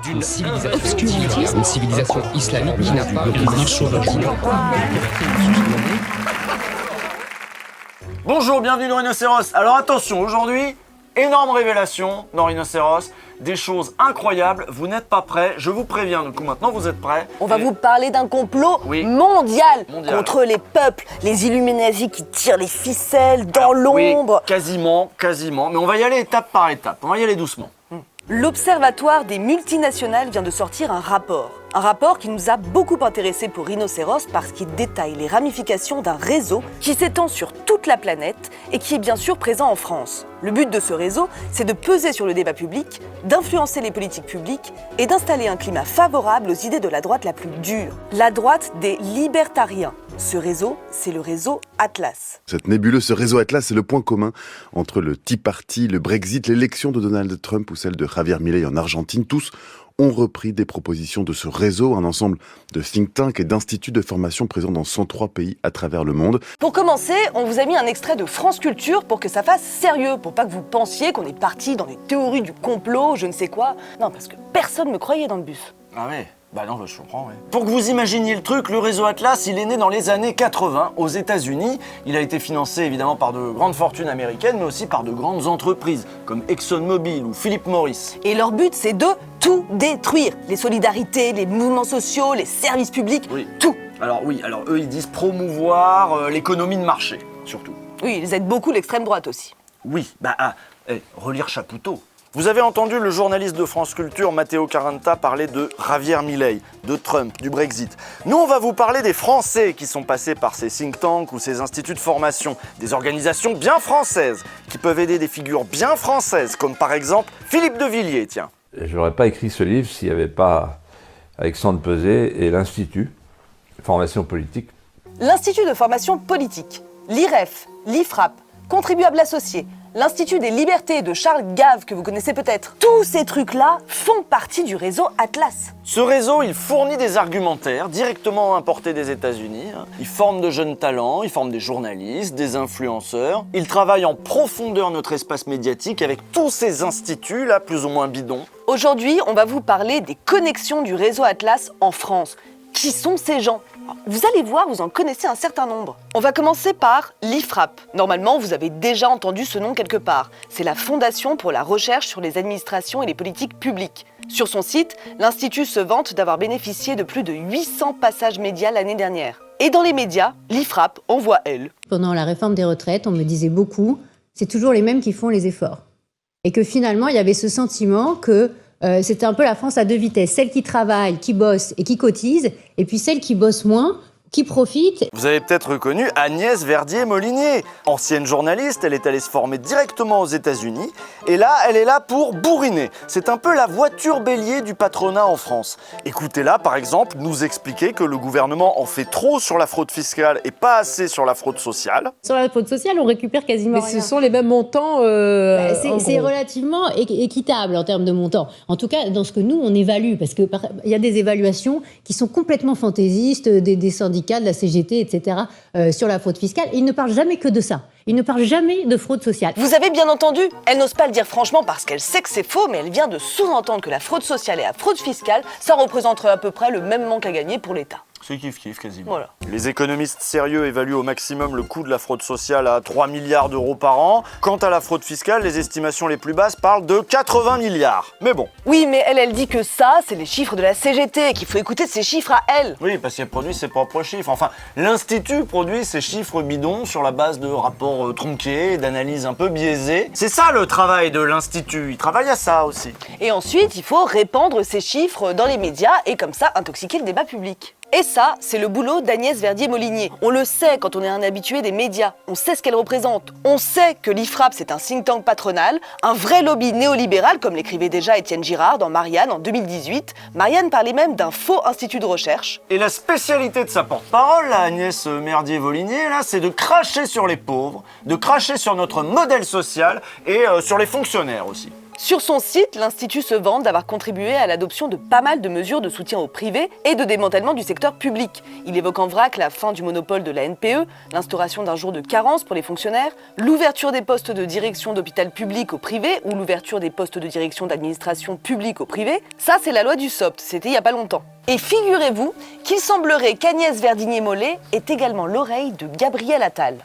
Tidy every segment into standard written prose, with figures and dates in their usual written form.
d'une civilisation une civilisation islamique qui n'a pas de marche occidentale. Bonjour, bienvenue dans Rhinocéros. Alors attention, aujourd'hui, énorme révélation dans Rhinocéros, des choses incroyables, vous n'êtes pas prêts, je vous préviens, du coup maintenant vous êtes prêts. On va vous parler d'un complot Oui. mondial contre les peuples, les Illuminati qui tirent les ficelles dans l'ombre. Oui, quasiment, mais on va y aller étape par étape, on va y aller doucement. L'Observatoire des multinationales vient de sortir un rapport qui nous a beaucoup intéressés pour Rhinocéros parce qu'il détaille les ramifications d'un réseau qui s'étend sur toute la planète et qui est bien sûr présent en France. Le but de ce réseau, c'est de peser sur le débat public, d'influencer les politiques publiques et d'installer un climat favorable aux idées de la droite la plus dure, la droite des libertariens. Ce réseau, c'est le réseau Atlas. Cette nébuleuse, ce réseau Atlas, c'est le point commun entre le Tea Party, le Brexit, l'élection de Donald Trump ou celle de Javier Milei en Argentine. Tous ont repris des propositions de ce réseau, un ensemble de think tanks et d'instituts de formation présents dans 103 pays à travers le monde. Pour commencer, on vous a mis un extrait de France Culture pour que ça fasse sérieux, pour pas que vous pensiez qu'on est parti dans des théories du complot, je ne sais quoi. Non, parce que personne me croyait dans le bus. Ah ouais. Bah non, je comprends, ouais. Pour que vous imaginiez le truc, le réseau Atlas, il est né dans les années 80 aux États-Unis. Il a été financé évidemment par de grandes fortunes américaines, mais aussi par de grandes entreprises comme ExxonMobil ou Philip Morris. Et leur but, c'est de tout détruire. Les solidarités, les mouvements sociaux, les services publics, Oui. tout. Alors eux ils disent promouvoir l'économie de marché, surtout. Oui, ils aident beaucoup l'extrême droite aussi. Oui, relire Chapoutot. Vous avez entendu le journaliste de France Culture, Matteo Caranta, parler de Javier Milei, de Trump, du Brexit. Nous, on va vous parler des Français qui sont passés par ces think tanks ou ces instituts de formation, des organisations bien françaises, qui peuvent aider des figures bien françaises, comme par exemple Philippe de Villiers, tiens. Je n'aurais pas écrit ce livre s'il n'y avait pas Alexandre Peset et l'Institut de formation politique. L'Institut de formation politique, l'IREF, l'IFRAP, contribuable associé, l'Institut des libertés de Charles Gave, que vous connaissez peut-être. Tous ces trucs-là font partie du réseau Atlas. Ce réseau, il fournit des argumentaires directement importés des États-Unis. Il forme de jeunes talents, il forme des journalistes, des influenceurs. Il travaille en profondeur notre espace médiatique avec tous ces instituts, là, plus ou moins bidons. Aujourd'hui, on va vous parler des connexions du réseau Atlas en France. Qui sont ces gens ? Vous allez voir, vous en connaissez un certain nombre. On va commencer par l'IFRAP. Normalement, vous avez déjà entendu ce nom quelque part. C'est la Fondation pour la recherche sur les administrations et les politiques publiques. Sur son site, l'Institut se vante d'avoir bénéficié de plus de 800 passages médias l'année dernière. Et dans les médias, l'IFRAP envoie elle. Pendant la réforme des retraites, on me disait beaucoup, c'est toujours les mêmes qui font les efforts. Et que finalement, il y avait ce sentiment que c'était un peu la France à deux vitesses. Celles qui travaillent, qui bossent et qui cotisent, et puis celles qui bossent moins, qui profitent. Vous avez peut-être reconnu Agnès Verdier-Molinier. Ancienne journaliste, elle est allée se former directement aux États-Unis. Et là, elle est là pour bourriner. C'est un peu la voiture bélier du patronat en France. Écoutez-la, par exemple, nous expliquer que le gouvernement en fait trop sur la fraude fiscale et pas assez sur la fraude sociale. Sur la fraude sociale, on récupère quasiment rien. Mais ce sont les mêmes montants c'est relativement équitable en termes de montants. En tout cas, dans ce que nous, on évalue, parce qu'il y a des évaluations qui sont complètement fantaisistes, des syndicats, de la CGT, etc., sur la fraude fiscale. Et ils ne parlent jamais que de ça. Ils ne parlent jamais de fraude sociale. Vous avez bien entendu, elle n'ose pas le dire franchement parce qu'elle sait que c'est faux, mais elle vient de sous-entendre que la fraude sociale et la fraude fiscale, ça représenterait à peu près le même manque à gagner pour l'État. C'est kiff-kiff quasiment. Voilà. Les économistes sérieux évaluent au maximum le coût de la fraude sociale à 3 milliards d'euros par an. Quant à la fraude fiscale, les estimations les plus basses parlent de 80 milliards. Mais bon. Oui, mais elle dit que ça, c'est les chiffres de la CGT, qu'il faut écouter ces chiffres à elle. Oui, parce qu'elle produit ses propres chiffres. Enfin, l'Institut produit ses chiffres bidons sur la base de rapports tronqués, d'analyses un peu biaisées. C'est ça le travail de l'Institut, il travaille à ça aussi. Et ensuite, il faut répandre ces chiffres dans les médias et comme ça intoxiquer le débat public. Et ça, c'est le boulot d'Agnès Verdier-Molinier. On le sait quand on est un habitué des médias. On sait ce qu'elle représente. On sait que l'IFRAP, c'est un think tank patronal, un vrai lobby néolibéral, comme l'écrivait déjà Étienne Girard dans Marianne en 2018. Marianne parlait même d'un faux institut de recherche. Et la spécialité de sa porte-parole, là, Agnès Verdier-Molinier, là, c'est de cracher sur les pauvres, de cracher sur notre modèle social et sur les fonctionnaires aussi. Sur son site, l'Institut se vante d'avoir contribué à l'adoption de pas mal de mesures de soutien au privé et de démantèlement du secteur public. Il évoque en vrac la fin du monopole de la NPE, l'instauration d'un jour de carence pour les fonctionnaires, l'ouverture des postes de direction d'hôpital public au privé ou l'ouverture des postes de direction d'administration publique au privé. Ça, c'est la loi du SOPT, c'était il n'y a pas longtemps. Et figurez-vous qu'il semblerait qu'Agnès Verdier-Mollet ait également l'oreille de Gabriel Attal.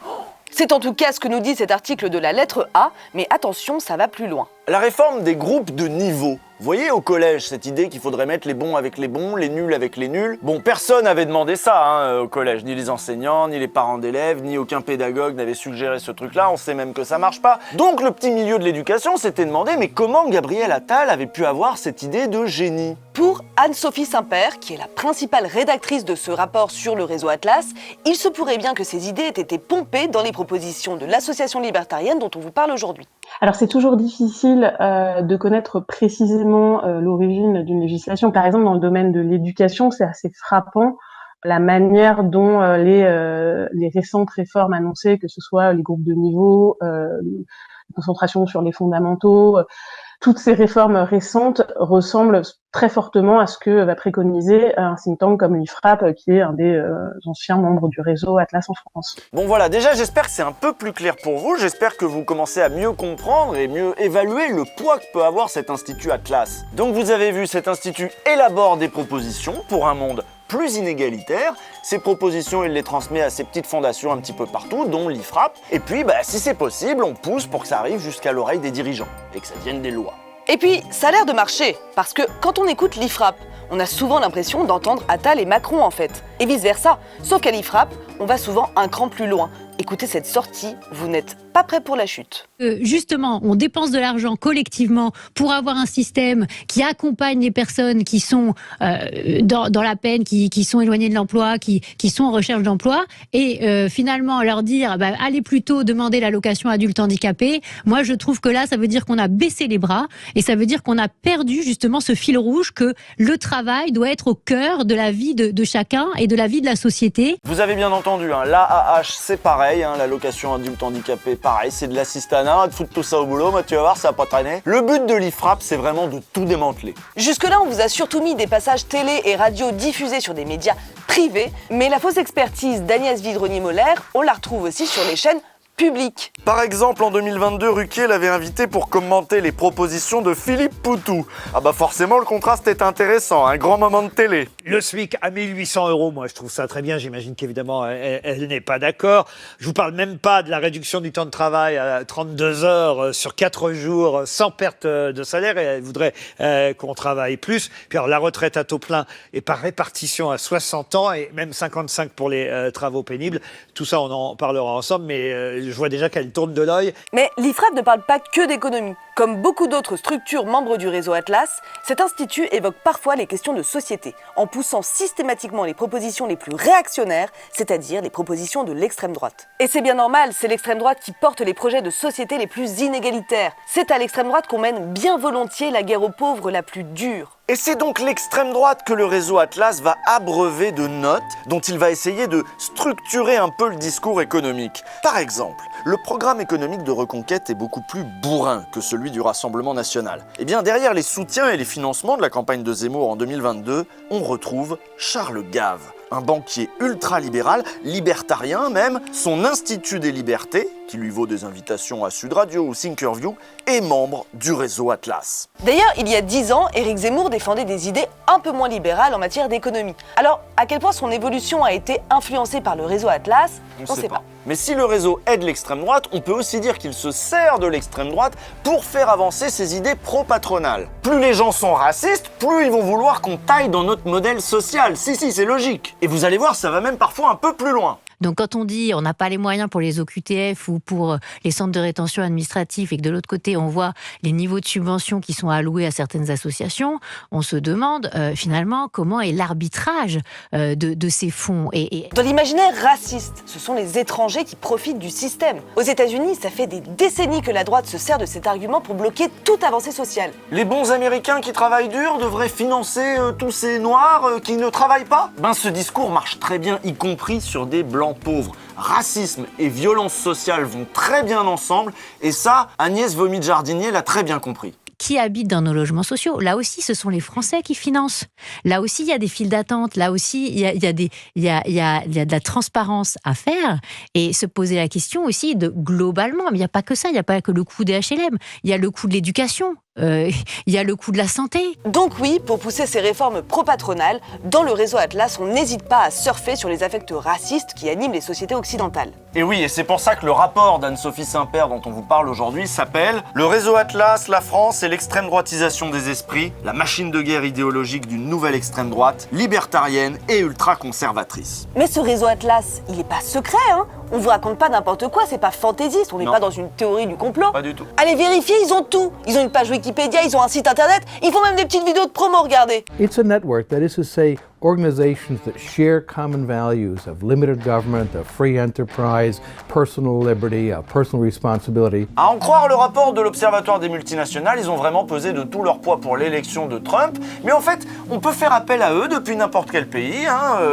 C'est en tout cas ce que nous dit cet article de la lettre A, mais attention, ça va plus loin. La réforme des groupes de niveau. Vous voyez au collège cette idée qu'il faudrait mettre les bons avec les bons, les nuls avec les nuls. Bon, personne n'avait demandé ça au collège, ni les enseignants, ni les parents d'élèves, ni aucun pédagogue n'avait suggéré ce truc-là, on sait même que ça marche pas. Donc le petit milieu de l'éducation s'était demandé mais comment Gabriel Attal avait pu avoir cette idée de génie ? Pour Anne-Sophie Saint-Père, qui est la principale rédactrice de ce rapport sur le réseau Atlas, il se pourrait bien que ces idées aient été pompées dans les propositions de l'association libertarienne dont on vous parle aujourd'hui. Alors c'est toujours difficile de connaître précisément l'origine d'une législation. Par exemple, dans le domaine de l'éducation, c'est assez frappant la manière dont les récentes réformes annoncées, que ce soit les groupes de niveau, concentration sur les fondamentaux, toutes ces réformes récentes ressemblent très fortement à ce que va préconiser un think tank comme l'IFRAP, qui est un des anciens membres du réseau Atlas en France. Bon voilà, déjà j'espère que c'est un peu plus clair pour vous, j'espère que vous commencez à mieux comprendre et mieux évaluer le poids que peut avoir cet institut Atlas. Donc vous avez vu, cet institut élabore des propositions pour un monde plus inégalitaire. Ces propositions, il les transmet à ces petites fondations un petit peu partout, dont l'IFRAP. Et puis, si c'est possible, on pousse pour que ça arrive jusqu'à l'oreille des dirigeants et que ça devienne des lois. Et puis, ça a l'air de marcher, parce que quand on écoute l'IFRAP, on a souvent l'impression d'entendre Attal et Macron en fait, et vice-versa. Sauf qu'à l'IFRAP, on va souvent un cran plus loin. Écoutez cette sortie, vous n'êtes pas prêt pour la chute. Justement, on dépense de l'argent collectivement pour avoir un système qui accompagne les personnes qui sont dans la peine, qui sont éloignées de l'emploi, qui sont en recherche d'emploi, et finalement leur dire allez plutôt demander l'allocation adulte handicapé. Moi, je trouve que là, ça veut dire qu'on a baissé les bras, et ça veut dire qu'on a perdu justement ce fil rouge que le travail doit être au cœur de la vie de chacun et de la vie de la société. Vous avez bien entendu, l'AAH c'est pareil, l'allocation adulte handicapé pareil, c'est de l'assistanat, de foutre tout ça au boulot, mais tu vas voir, ça va pas traîner. Le but de l'IFRAP, c'est vraiment de tout démanteler. Jusque-là, on vous a surtout mis des passages télé et radio diffusés sur des médias privés, mais la fausse expertise d'Agnès Verdier-Mollet, on la retrouve aussi sur les chaînes public. Par exemple, en 2022, Ruquier l'avait invité pour commenter les propositions de Philippe Poutou. Forcément, le contraste est intéressant, un grand moment de télé. Le SMIC à 1 800 €, moi je trouve ça très bien, j'imagine qu'évidemment elle n'est pas d'accord. Je vous parle même pas de la réduction du temps de travail à 32 heures sur 4 jours sans perte de salaire, et elle voudrait qu'on travaille plus. Puis alors la retraite à taux plein et par répartition à 60 ans et même 55 pour les travaux pénibles. Tout ça on en parlera ensemble, mais je vois déjà qu'elle tourne de l'œil. Mais l'IFRAP ne parle pas que d'économie. Comme beaucoup d'autres structures membres du réseau Atlas, cet institut évoque parfois les questions de société, en poussant systématiquement les propositions les plus réactionnaires, c'est-à-dire les propositions de l'extrême droite. Et c'est bien normal, c'est l'extrême droite qui porte les projets de société les plus inégalitaires. C'est à l'extrême droite qu'on mène bien volontiers la guerre aux pauvres la plus dure. Et c'est donc l'extrême droite que le réseau Atlas va abreuver de notes dont il va essayer de structurer un peu le discours économique. Par exemple, le programme économique de Reconquête est beaucoup plus bourrin que celui du Rassemblement national. Eh bien, derrière les soutiens et les financements de la campagne de Zemmour en 2022, on retrouve Charles Gave, un banquier ultra-libéral, libertarien même, son Institut des Libertés, qui lui vaut des invitations à Sud Radio ou Thinkerview, est membre du réseau Atlas. D'ailleurs, il y a 10 ans, Éric Zemmour défendait des idées un peu moins libérales en matière d'économie. Alors, à quel point son évolution a été influencée par le réseau Atlas, on ne sait pas. Mais si le réseau aide l'extrême droite, on peut aussi dire qu'il se sert de l'extrême droite pour faire avancer ses idées pro-patronales. Plus les gens sont racistes, plus ils vont vouloir qu'on taille dans notre modèle social. Si, c'est logique. Et vous allez voir, ça va même parfois un peu plus loin. Donc quand on dit on n'a pas les moyens pour les OQTF ou pour les centres de rétention administrative et que de l'autre côté on voit les niveaux de subventions qui sont alloués à certaines associations, on se demande finalement comment est l'arbitrage de ces fonds. Dans l'imaginaire raciste, ce sont les étrangers qui profitent du système. Aux États-Unis, ça fait des décennies que la droite se sert de cet argument pour bloquer toute avancée sociale. Les bons Américains qui travaillent dur devraient financer tous ces Noirs qui ne travaillent pas ? Ce discours marche très bien, y compris sur des Blancs pauvres. Racisme et violence sociale vont très bien ensemble, et ça, Agnès Vomi-Jardinier l'a très bien compris. qui habitent dans nos logements sociaux. Là aussi, ce sont les Français qui financent. Là aussi, il y a des files d'attente. Là aussi, il y a de la transparence à faire et se poser la question aussi de globalement. Mais il n'y a pas que ça. Il n'y a pas que le coût des HLM. Il y a le coût de l'éducation. Il y a le coût de la santé. Donc oui, pour pousser ces réformes pro-patronales, dans le réseau Atlas, on n'hésite pas à surfer sur les affects racistes qui animent les sociétés occidentales. Et oui, et c'est pour ça que le rapport d'Anne-Sophie Saint-Père dont on vous parle aujourd'hui s'appelle « Le réseau Atlas, la France et l'extrême droitisation des esprits, la machine de guerre idéologique d'une nouvelle extrême droite, libertarienne et ultra-conservatrice ». Mais ce réseau Atlas, il n'est pas secret, hein. On vous raconte pas n'importe quoi, c'est pas fantaisiste, on n'est pas dans une théorie du complot. Pas du tout. Allez vérifier, ils ont tout. Ils ont une page Wikipédia, ils ont un site internet, ils font même des petites vidéos de promo, regardez. It's a network, that is to say, organizations that share common values of limited government, of free enterprise, personal liberty, of personal responsibility. À en croire le rapport de l'Observatoire des multinationales, ils ont vraiment pesé de tout leur poids pour l'élection de Trump. Mais en fait, on peut faire appel à eux depuis n'importe quel pays.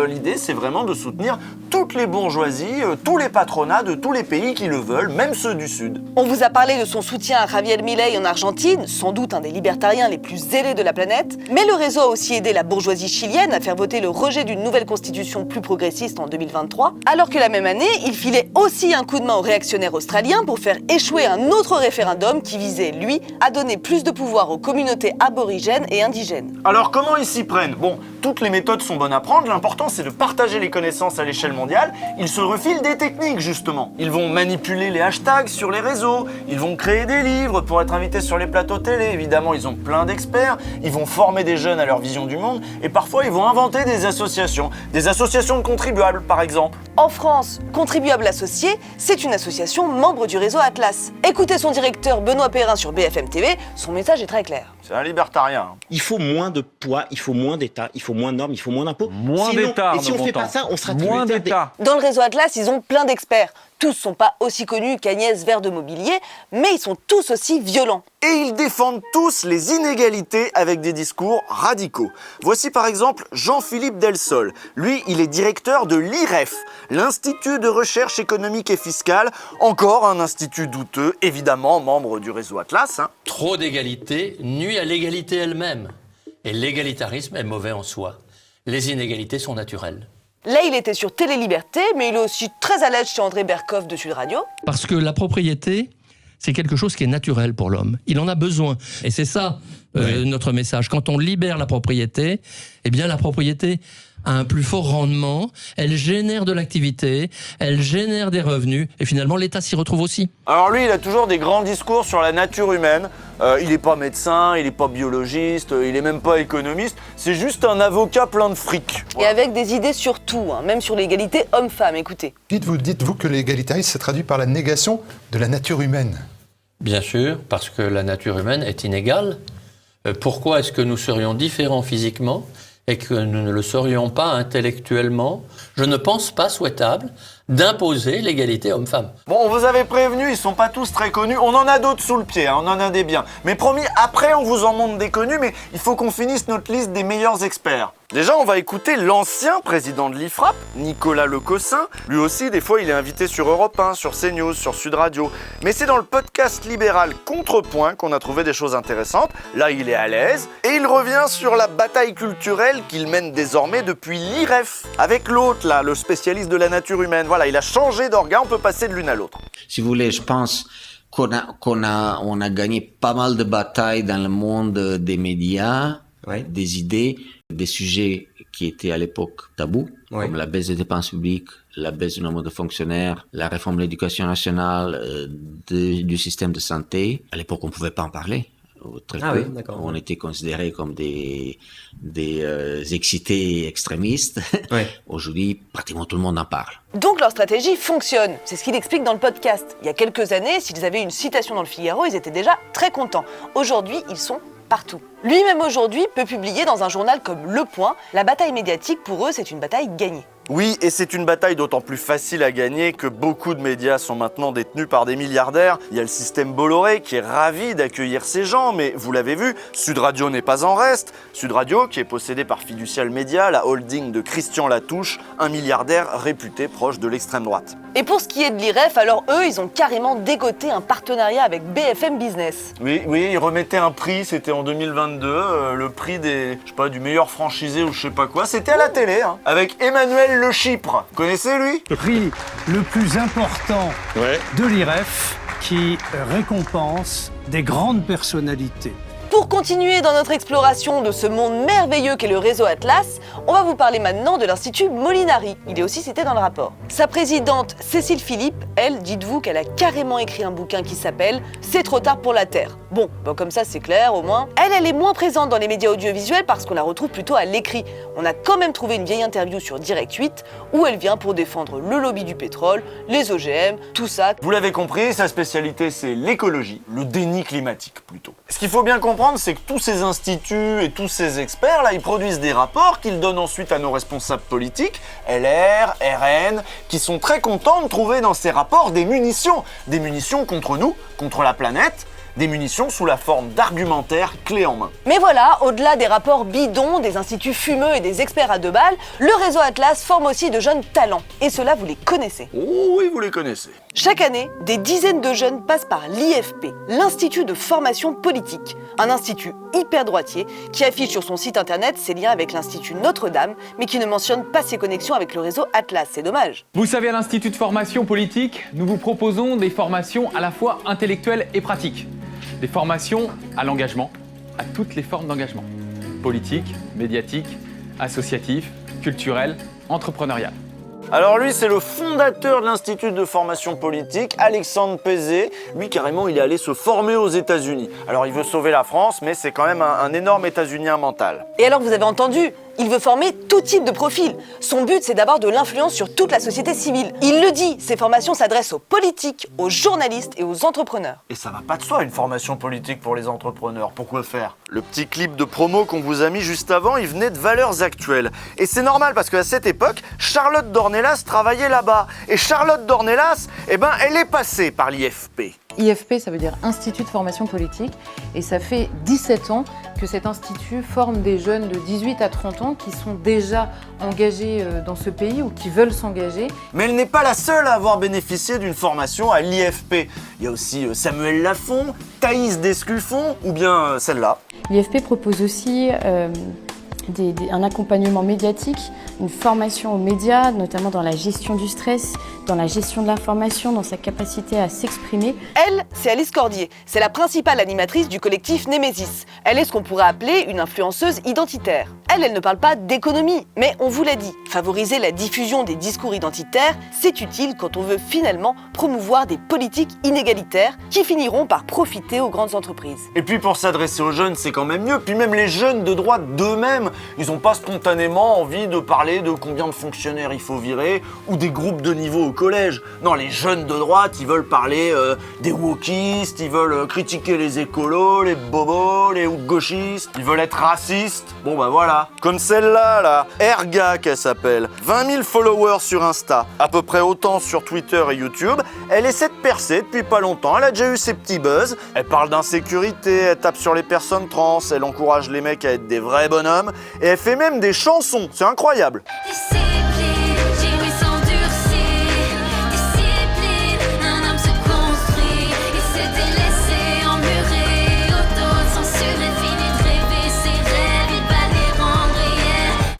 L'idée, c'est vraiment de soutenir toutes les bourgeoisies, tous les patronats de tous les pays qui le veulent, même ceux du Sud. On vous a parlé de son soutien à Javier Milei en Argentine, sans doute un des libertariens les plus zélés de la planète. Mais le réseau a aussi aidé la bourgeoisie chilienne à faire voter le rejet d'une nouvelle constitution plus progressiste en 2023, alors que la même année, il filait aussi un coup de main aux réactionnaires australiens pour faire échouer un autre référendum qui visait, lui, à donner plus de pouvoir aux communautés aborigènes et indigènes. Alors comment ils s'y prennent? Bon, toutes les méthodes sont bonnes à prendre, l'important c'est de partager les connaissances à l'échelle mondiale. Ils se refilent des techniques justement. Ils vont manipuler les hashtags sur les réseaux, ils vont créer des livres pour être invités sur les plateaux télé, évidemment ils ont plein d'experts, ils vont former des jeunes à leur vision du monde et parfois ils vont inventer des associations de contribuables par exemple. En France, Contribuables Associés, c'est une association membre du réseau Atlas. Écoutez son directeur Benoît Perrin sur BFM TV, son message est très clair. C'est un libertarien. Il faut moins de poids, il faut moins d'État, il faut moins de normes, il faut moins d'impôts. Moins d'État. Et si on ne fait pas ça, on sera moins d'État. Dans le réseau Atlas, ils ont plein d'experts. Tous sont pas aussi connus qu'Agnès Vert de Mobilier, mais ils sont tous aussi violents. Et ils défendent tous les inégalités avec des discours radicaux. Voici par exemple Jean-Philippe Delsol. Lui, il est directeur de l'IREF, l'Institut de recherche économique et fiscale, encore un institut douteux, évidemment membre du réseau Atlas. Trop d'égalité nuit à l'égalité elle-même. Et l'égalitarisme est mauvais en soi. Les inégalités sont naturelles. Là, il était sur Télé Liberté, mais il est aussi très à l'aise chez André Berkoff de Sud Radio. Parce que la propriété, c'est quelque chose qui est naturel pour l'homme. Il en a besoin. Et c'est ça notre message. Quand on libère la propriété, eh bien la propriété a un plus fort rendement, elle génère de l'activité, elle génère des revenus, et finalement l'État s'y retrouve aussi. Alors lui, il a toujours des grands discours sur la nature humaine. Il n'est pas médecin, il n'est pas biologiste, il n'est même pas économiste. C'est juste un avocat plein de fric. Et avec des idées sur tout, même sur l'égalité homme-femme, écoutez. Dites-vous que l'égalitarisme s'est traduit par la négation de la nature humaine? Bien sûr, parce que la nature humaine est inégale. Pourquoi est-ce que nous serions différents physiquement et que nous ne le serions pas intellectuellement? Je ne pense pas souhaitable d'imposer l'égalité homme-femme. Bon, on vous avait prévenu, ils sont pas tous très connus. On en a d'autres sous le pied, on en a des biens. Mais promis, après on vous en montre des connus, mais il faut qu'on finisse notre liste des meilleurs experts. Déjà, on va écouter l'ancien président de l'IFRAP, Nicolas Lecossin. Lui aussi, des fois, il est invité sur Europe 1, sur CNews, sur Sud Radio. Mais c'est dans le podcast libéral Contrepoint qu'on a trouvé des choses intéressantes. Là, il est à l'aise. Et il revient sur la bataille culturelle qu'il mène désormais depuis l'IREF. Avec l'autre, là, le spécialiste de la nature humaine. Voilà, il a changé d'organe, on peut passer de l'une à l'autre. Si vous voulez, je pense qu'on a gagné pas mal de batailles dans le monde des médias, des idées, des sujets qui étaient à l'époque tabous, comme la baisse des dépenses publiques, la baisse du nombre de fonctionnaires, la réforme de l'éducation nationale, du système de santé. À l'époque, on ne pouvait pas en parler. Très peu. Oui, on était considérés comme des excités extrémistes. Aujourd'hui, pratiquement tout le monde en parle. Donc leur stratégie fonctionne. C'est ce qu'il explique dans le podcast. Il y a quelques années, s'ils avaient une citation dans le Figaro, ils étaient déjà très contents. Aujourd'hui, ils sont partout. Lui-même aujourd'hui peut publier dans un journal comme Le Point. La bataille médiatique, pour eux, c'est une bataille gagnée. Oui, et c'est une bataille d'autant plus facile à gagner que beaucoup de médias sont maintenant détenus par des milliardaires. Il y a le système Bolloré qui est ravi d'accueillir ces gens, mais vous l'avez vu, Sud Radio n'est pas en reste. Sud Radio qui est possédé par Fiducial Media, la holding de Christian Latouche, un milliardaire réputé proche de l'extrême droite. Et pour ce qui est de l'IREF, alors eux, ils ont carrément dégoté un partenariat avec BFM Business. Oui, ils remettaient un prix, c'était en 2022, le prix du meilleur franchisé ou je sais pas quoi. C'était à la télé, hein, avec Emmanuel Le Chypre. Vous connaissez lui? Le prix le plus important de l'IREF qui récompense des grandes personnalités. Pour continuer dans notre exploration de ce monde merveilleux qu'est le réseau Atlas, on va vous parler maintenant de l'Institut Molinari. Il est aussi cité dans le rapport. Sa présidente, Cécile Philippe, elle, dites-vous qu'elle a carrément écrit un bouquin qui s'appelle « C'est trop tard pour la Terre ». Bon, comme ça c'est clair au moins. Elle est moins présente dans les médias audiovisuels parce qu'on la retrouve plutôt à l'écrit. On a quand même trouvé une vieille interview sur Direct 8 où elle vient pour défendre le lobby du pétrole, les OGM, tout ça. Vous l'avez compris, sa spécialité c'est l'écologie, le déni climatique plutôt. Ce qu'il faut bien comprendre, c'est que tous ces instituts et tous ces experts, là, ils produisent des rapports qu'ils donnent ensuite à nos responsables politiques, LR, RN, qui sont très contents de trouver dans ces rapports des munitions contre nous, contre la planète, des munitions sous la forme d'argumentaires clés en main. Mais voilà, au-delà des rapports bidons, des instituts fumeux et des experts à 2 balles, le réseau Atlas forme aussi de jeunes talents. Et ceux-là, vous les connaissez. Oh oui, vous les connaissez. Chaque année, des dizaines de jeunes passent par l'IFP, l'Institut de formation politique, un institut hyper droitier qui affiche sur son site internet ses liens avec l'Institut Notre-Dame, mais qui ne mentionne pas ses connexions avec le réseau Atlas, c'est dommage. Vous savez, à l'Institut de formation politique, nous vous proposons des formations à la fois intellectuelles et pratiques. Des formations à l'engagement, à toutes les formes d'engagement. Politique, médiatique, associatif, culturel, entrepreneurial. Alors lui, c'est le fondateur de l'Institut de formation politique, Alexandre Pézé. Lui, carrément, il est allé se former aux États-Unis. Alors il veut sauver la France, mais c'est quand même un énorme États-Unien mental. Et alors, vous avez entendu, il veut former tout type de profil. Son but, c'est d'avoir de l'influence sur toute la société civile. Il le dit, ces formations s'adressent aux politiques, aux journalistes et aux entrepreneurs. Et ça va pas de soi, une formation politique pour les entrepreneurs. Pourquoi faire? Le petit clip de promo qu'on vous a mis juste avant, il venait de Valeurs Actuelles. Et c'est normal parce qu'à cette époque, Charlotte Dornelas travaillait là-bas. Et Charlotte Dornelas, elle est passée par l'IFP. IFP, ça veut dire Institut de formation politique, et ça fait 17 ans que cet institut forme des jeunes de 18 à 30 ans qui sont déjà engagés dans ce pays ou qui veulent s'engager. Mais elle n'est pas la seule à avoir bénéficié d'une formation à l'IFP. Il y a aussi Samuel Lafont, Thaïs Descuffon ou bien celle-là. L'IFP propose aussi un accompagnement médiatique, une formation aux médias, notamment dans la gestion du stress, dans la gestion de l'information, dans sa capacité à s'exprimer. Elle, c'est Alice Cordier. C'est la principale animatrice du collectif Némésis. Elle est ce qu'on pourrait appeler une influenceuse identitaire. Elle ne parle pas d'économie, mais on vous l'a dit, favoriser la diffusion des discours identitaires, c'est utile quand on veut finalement promouvoir des politiques inégalitaires qui finiront par profiter aux grandes entreprises. Et puis pour s'adresser aux jeunes, c'est quand même mieux. Puis même les jeunes de droite d'eux-mêmes, ils n'ont pas spontanément envie de parler de combien de fonctionnaires il faut virer ou des groupes de niveau au collège. Non, les jeunes de droite, ils veulent parler des wokistes, ils veulent critiquer les écolos, les bobos, les gauchistes, ils veulent être racistes. Bon bah voilà. Comme celle-là, là, Erga qu'elle s'appelle. 20 000 followers sur Insta, à peu près autant sur Twitter et YouTube. Elle essaie de percer depuis pas longtemps, elle a déjà eu ses petits buzz. Elle parle d'insécurité, elle tape sur les personnes trans, elle encourage les mecs à être des vrais bonhommes. Et elle fait même des chansons, c'est incroyable.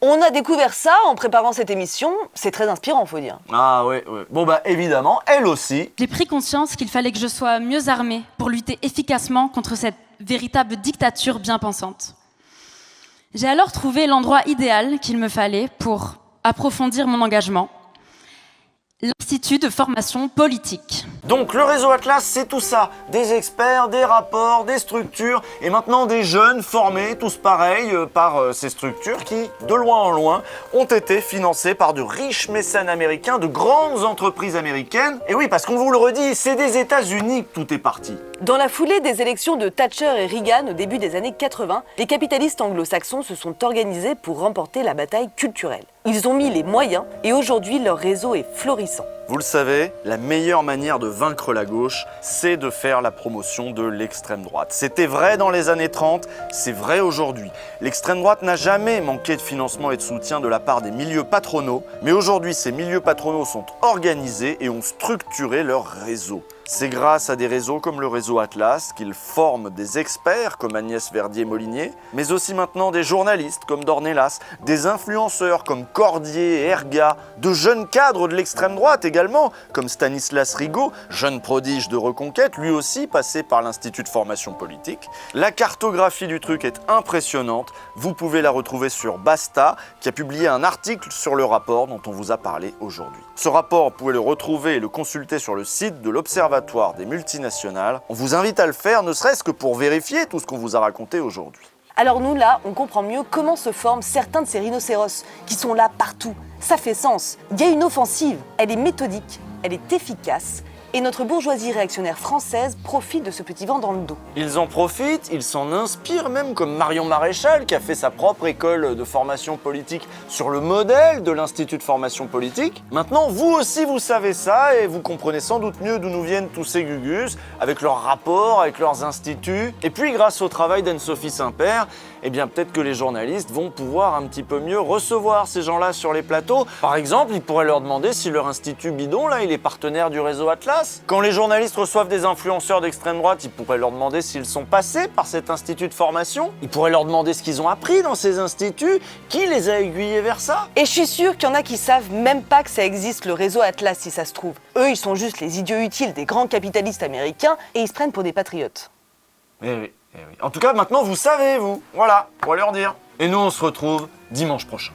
On a découvert ça en préparant cette émission, c'est très inspirant, faut dire. Ah ouais. Bon bah évidemment, elle aussi. J'ai pris conscience qu'il fallait que je sois mieux armée pour lutter efficacement contre cette véritable dictature bien pensante. J'ai alors trouvé l'endroit idéal qu'il me fallait pour approfondir mon engagement. L'Institut de formation politique. Donc le réseau Atlas, c'est tout ça. Des experts, des rapports, des structures et maintenant des jeunes formés, tous pareils, par ces structures qui, de loin en loin, ont été financées par de riches mécènes américains, de grandes entreprises américaines. Et oui, parce qu'on vous le redit, c'est des États-Unis que tout est parti. Dans la foulée des élections de Thatcher et Reagan au début des années 80, les capitalistes anglo-saxons se sont organisés pour remporter la bataille culturelle. Ils ont mis les moyens et aujourd'hui leur réseau est florissant. Vous le savez, la meilleure manière de vaincre la gauche, c'est de faire la promotion de l'extrême droite. C'était vrai dans les années 30, c'est vrai aujourd'hui. L'extrême droite n'a jamais manqué de financement et de soutien de la part des milieux patronaux, mais aujourd'hui ces milieux patronaux sont organisés et ont structuré leur réseau. C'est grâce à des réseaux comme le réseau Atlas qu'ils forment des experts comme Agnès Verdier-Molinier, mais aussi maintenant des journalistes comme Dornelas, des influenceurs comme Cordier et Erga, de jeunes cadres de l'extrême droite également, comme Stanislas Rigaud, jeune prodige de Reconquête, lui aussi passé par l'Institut de formation politique. La cartographie du truc est impressionnante, vous pouvez la retrouver sur Basta, qui a publié un article sur le rapport dont on vous a parlé aujourd'hui. Ce rapport, vous pouvez le retrouver et le consulter sur le site de l'Observatoire des multinationales. On vous invite à le faire, ne serait-ce que pour vérifier tout ce qu'on vous a raconté aujourd'hui. Alors nous là, on comprend mieux comment se forment certains de ces rhinocéros qui sont là partout. Ça fait sens. Il y a une offensive, elle est méthodique, elle est efficace et notre bourgeoisie réactionnaire française profite de ce petit vent dans le dos. Ils en profitent, ils s'en inspirent même, comme Marion Maréchal qui a fait sa propre école de formation politique sur le modèle de l'Institut de formation politique. Maintenant, vous aussi vous savez ça et vous comprenez sans doute mieux d'où nous viennent tous ces gugus, avec leurs rapports, avec leurs instituts. Et puis grâce au travail d'Anne-Sophie Saint-Père, eh bien peut-être que les journalistes vont pouvoir un petit peu mieux recevoir ces gens-là sur les plateaux. Par exemple, ils pourraient leur demander si leur institut bidon, là, il est partenaire du réseau Atlas. Quand les journalistes reçoivent des influenceurs d'extrême droite, ils pourraient leur demander s'ils sont passés par cet institut de formation. Ils pourraient leur demander ce qu'ils ont appris dans ces instituts, qui les a aiguillés vers ça. Et je suis sûre qu'il y en a qui savent même pas que ça existe, le réseau Atlas, si ça se trouve. Eux, ils sont juste les idiots utiles des grands capitalistes américains et ils se prennent pour des patriotes. Eh oui, eh oui. En tout cas, maintenant, vous savez, vous. Voilà, pour leur dire. Et nous, on se retrouve dimanche prochain.